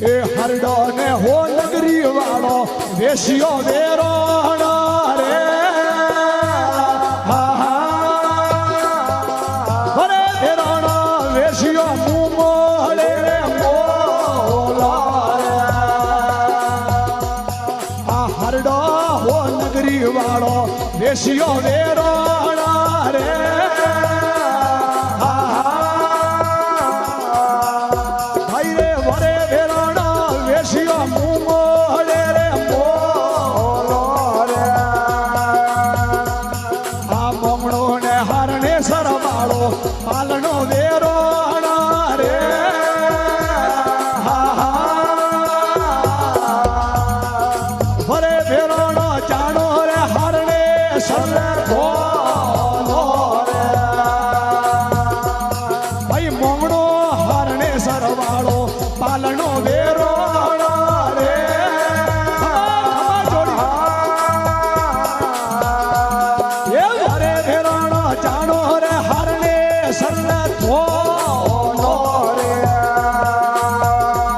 એ હરડો ને હો નગરી વાળો વેશિયો વેરોણ રે અરે વેરોણ વેશિયો મુમોળે રે મોલા આ હરડો હો નગરી વાળો વેશિયો વેરોણ રે પાલનો વેરો રે ભરે વેરોણો જાણો રે હરણે સરે ભોલો રે ભાઈ મોંગણો હરણે સરવાળો પાલનો વેરો રે એ ભરે વેરોણો જાણો રે હરણે સરને